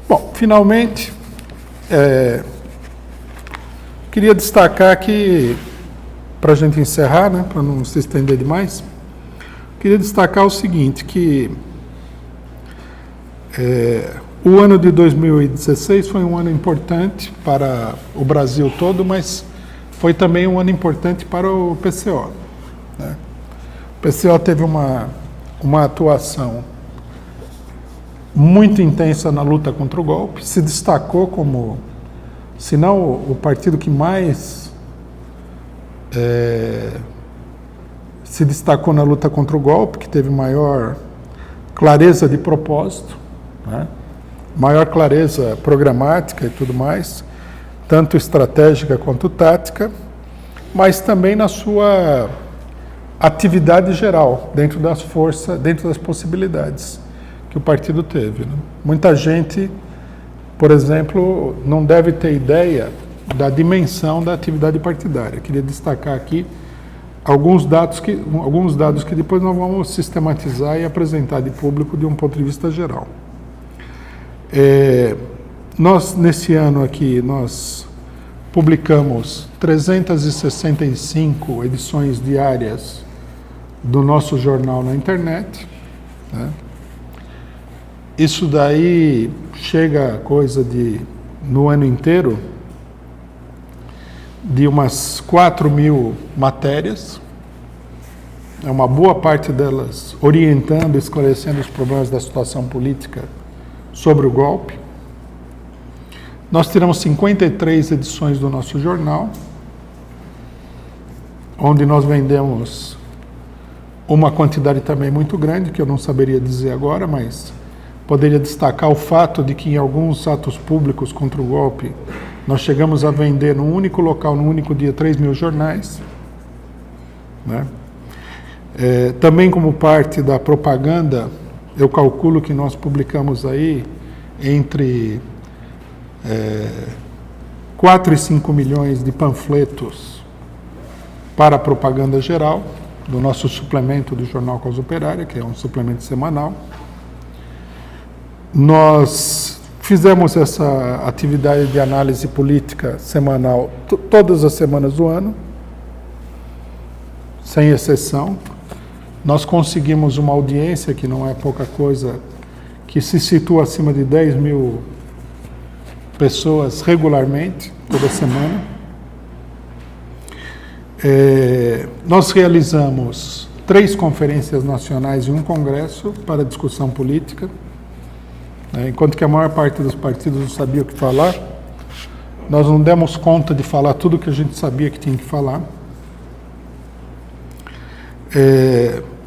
Bom, finalmente, queria destacar que, para a gente encerrar, né, para não se estender demais, queria destacar o seguinte, que o ano de 2016 foi um ano importante para o Brasil todo, mas foi também um ano importante para o PCO. Né? O PCO teve uma atuação muito intensa na luta contra o golpe, se destacou como, se não o partido que mais se destacou na luta contra o golpe, que teve maior clareza de propósito, né? Maior clareza programática e tudo mais, tanto estratégica quanto tática, mas também na sua atividade geral, dentro das forças, dentro das possibilidades que o partido teve. Né? Muita gente, por exemplo, não deve ter ideia da dimensão da atividade partidária. Queria destacar aqui alguns dados que depois nós vamos sistematizar e apresentar de público de um ponto de vista geral. Nós, nesse ano aqui, nós publicamos 365 edições diárias do nosso jornal na internet, né? Isso daí chega a coisa de, no ano inteiro, de umas 4.000 matérias, uma boa parte delas orientando, esclarecendo os problemas da situação política sobre o golpe. Nós tiramos 53 edições do nosso jornal, onde nós vendemos uma quantidade também muito grande, que eu não saberia dizer agora, mas poderia destacar o fato de que em alguns atos públicos contra o golpe, nós chegamos a vender num único local, num único dia, 3.000 jornais. Né? Também como parte da propaganda, eu calculo que nós publicamos aí entre 4 e 5 milhões de panfletos para a propaganda geral, do nosso suplemento do Jornal Causa Operária, que é um suplemento semanal. Nós fizemos essa atividade de análise política semanal todas as semanas do ano, sem exceção. Nós conseguimos uma audiência, que não é pouca coisa, que se situa acima de 10.000 pessoas regularmente, toda semana. Nós realizamos 3 conferências nacionais e um congresso para discussão política. Enquanto que a maior parte dos partidos não sabia o que falar, nós não demos conta de falar tudo o que a gente sabia que tinha que falar.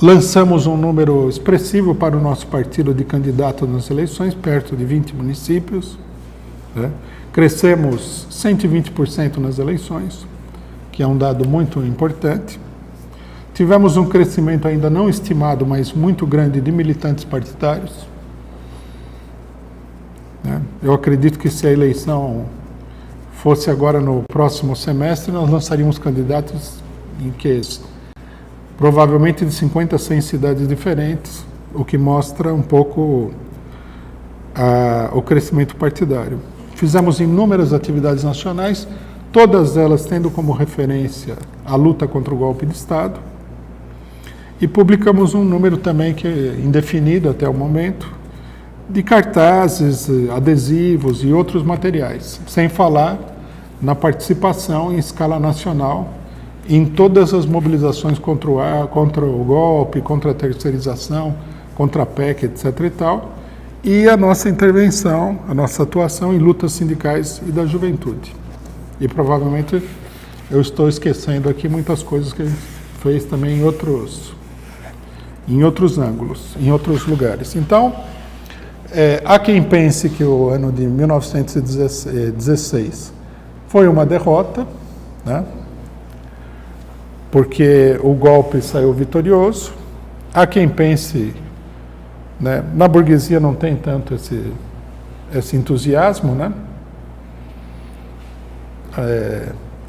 Lançamos um número expressivo para o nosso partido de candidatos nas eleições, perto de 20 municípios. Né? Crescemos 120% nas eleições, que é um dado muito importante. Tivemos um crescimento ainda não estimado, mas muito grande, de militantes partidários. Eu acredito que se a eleição fosse agora no próximo semestre, nós lançaríamos candidatos em que provavelmente de 50 a 100 cidades diferentes, o que mostra um pouco o crescimento partidário. Fizemos inúmeras atividades nacionais, todas elas tendo como referência a luta contra o golpe de Estado, e publicamos um número também que é indefinido até o momento, de cartazes, adesivos e outros materiais, sem falar na participação em escala nacional em todas as mobilizações contra o golpe, contra a terceirização, contra a PEC, etc. e tal, e a nossa intervenção, a nossa atuação em lutas sindicais e da juventude. E provavelmente eu estou esquecendo aqui muitas coisas que a gente fez também em outros ângulos, em outros lugares. Então, há quem pense que o ano de 1916 foi uma derrota, né? Porque o golpe saiu vitorioso. Há quem pense, né? Na burguesia não tem tanto esse entusiasmo, né?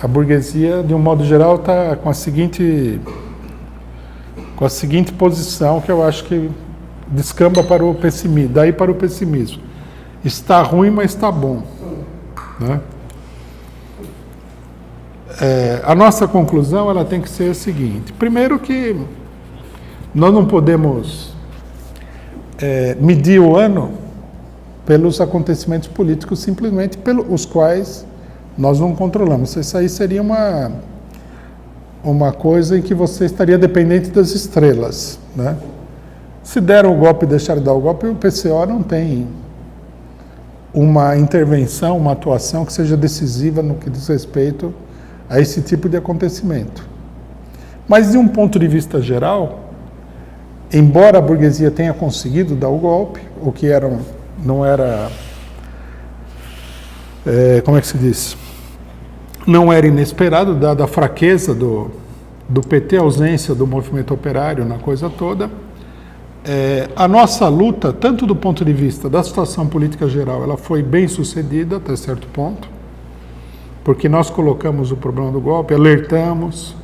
A burguesia, de um modo geral, está com a seguinte posição, que eu acho que descamba para o pessimismo, daí para o pessimismo. está ruim, mas está bom, né? A nossa conclusão ela tem que ser a seguinte: primeiro que nós não podemos medir o ano pelos acontecimentos políticos simplesmente pelos quais nós não controlamos. Isso aí seria uma coisa em que você estaria dependente das estrelas, né? Se deram o golpe e deixaram de dar o golpe, o PCO não tem uma intervenção, uma atuação que seja decisiva no que diz respeito a esse tipo de acontecimento. Mas, de um ponto de vista geral, embora a burguesia tenha conseguido dar o golpe, o que não era, como é que se diz? Não era inesperado, dada a fraqueza do PT, a ausência do movimento operário na coisa toda. A nossa luta, tanto do ponto de vista da situação política geral, ela foi bem sucedida até certo ponto, porque nós colocamos o problema do golpe, alertamos,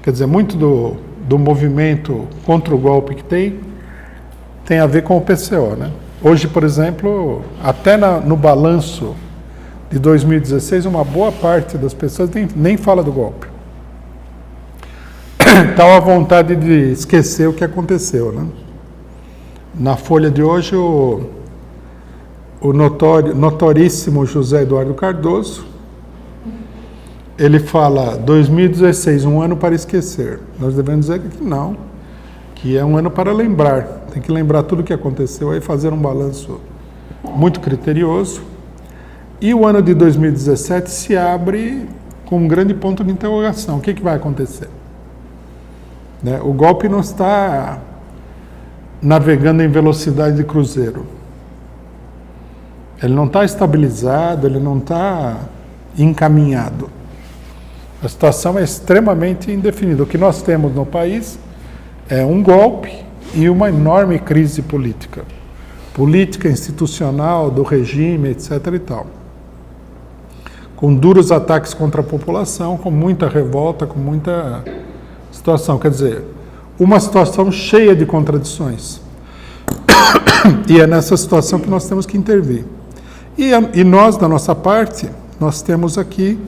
quer dizer, muito do movimento contra o golpe que tem a ver com o PCO, né? Hoje, por exemplo, até no balanço de 2016, uma boa parte das pessoas nem fala do golpe. Tal a vontade de esquecer o que aconteceu, né? Na Folha de hoje, o notoríssimo José Eduardo Cardoso, ele fala 2016, um ano para esquecer. Nós devemos dizer que não, que é um ano para lembrar. Tem que lembrar tudo o que aconteceu e fazer um balanço muito criterioso. E o ano de 2017 se abre com um grande ponto de interrogação. O que vai acontecer? Né? O golpe não está navegando em velocidade de cruzeiro. Ele não está estabilizado, ele não está encaminhado. A situação é extremamente indefinida. O que nós temos no país é um golpe e uma enorme crise política. Política institucional, do regime, etc. e tal. Com duros ataques contra a população, com muita revolta, com muita situação. Quer dizer, uma situação cheia de contradições. E é nessa situação que nós temos que intervir. E nós, da nossa parte, nós temos aqui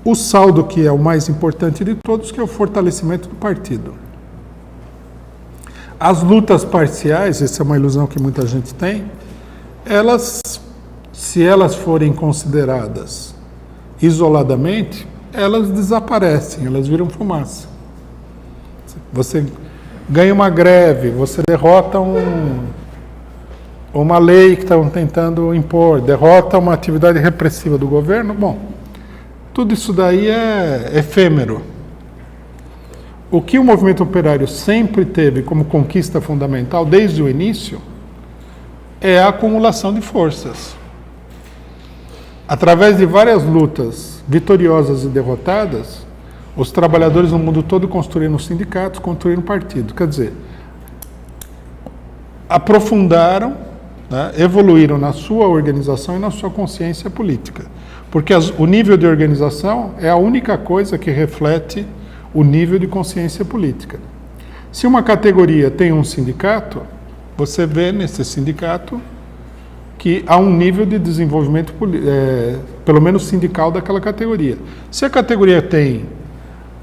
o saldo que é o mais importante de todos, que é o fortalecimento do partido. As lutas parciais, essa é uma ilusão que muita gente tem, se elas forem consideradas isoladamente, elas desaparecem, elas viram fumaça. Você ganha uma greve, você derrota uma lei que estão tentando impor, derrota uma atividade repressiva do governo, bom, tudo isso daí é efêmero. O que o movimento operário sempre teve como conquista fundamental, desde o início, é a acumulação de forças. Através de várias lutas vitoriosas e derrotadas, os trabalhadores no mundo todo construíram sindicatos, construíram partidos. Quer dizer, aprofundaram, né, evoluíram na sua organização e na sua consciência política. Porque o nível de organização é a única coisa que reflete o nível de consciência política. Se uma categoria tem um sindicato, você vê nesse sindicato que há um nível de desenvolvimento, pelo menos sindical, daquela categoria. Se a categoria tem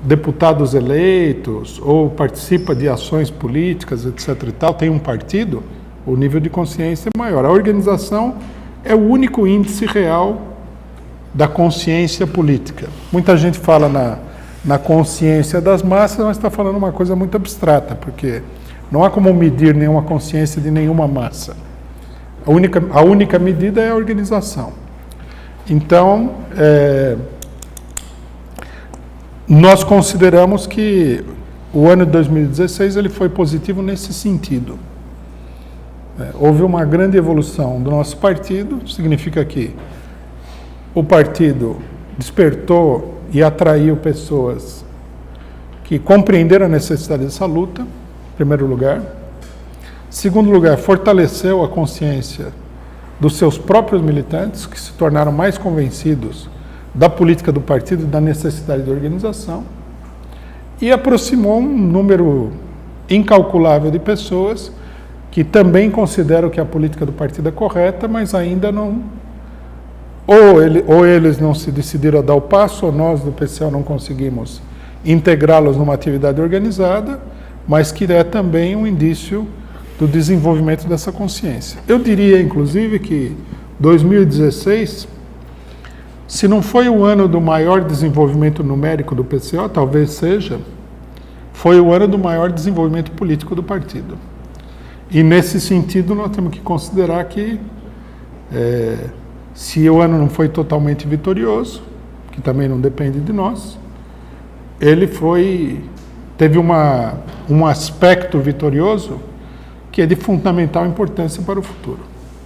deputados eleitos ou participa de ações políticas, etc. e tal, tem um partido, o nível de consciência é maior. A organização é o único índice real da consciência política. Muita gente fala na consciência das massas, mas está falando uma coisa muito abstrata, porque não há como medir nenhuma consciência de nenhuma massa. A única medida é a organização. Então, nós consideramos que o ano de 2016 ele foi positivo nesse sentido. Houve uma grande evolução do nosso partido, significa que o partido despertou e atraiu pessoas que compreenderam a necessidade dessa luta, em primeiro lugar. Segundo lugar, fortaleceu a consciência dos seus próprios militantes, que se tornaram mais convencidos da política do partido e da necessidade de organização, e aproximou um número incalculável de pessoas que também consideram que a política do partido é correta, mas ainda não... Ou eles não se decidiram a dar o passo, ou nós do PCO não conseguimos integrá-los numa atividade organizada, mas que é também um indício do desenvolvimento dessa consciência. Eu diria, inclusive, que 2016, se não foi o ano do maior desenvolvimento numérico do PCO, talvez seja, foi o ano do maior desenvolvimento político do partido. E nesse sentido nós temos que considerar que se o ano não foi totalmente vitorioso, que também não depende de nós, ele teve um aspecto vitorioso que é de fundamental importância para o futuro.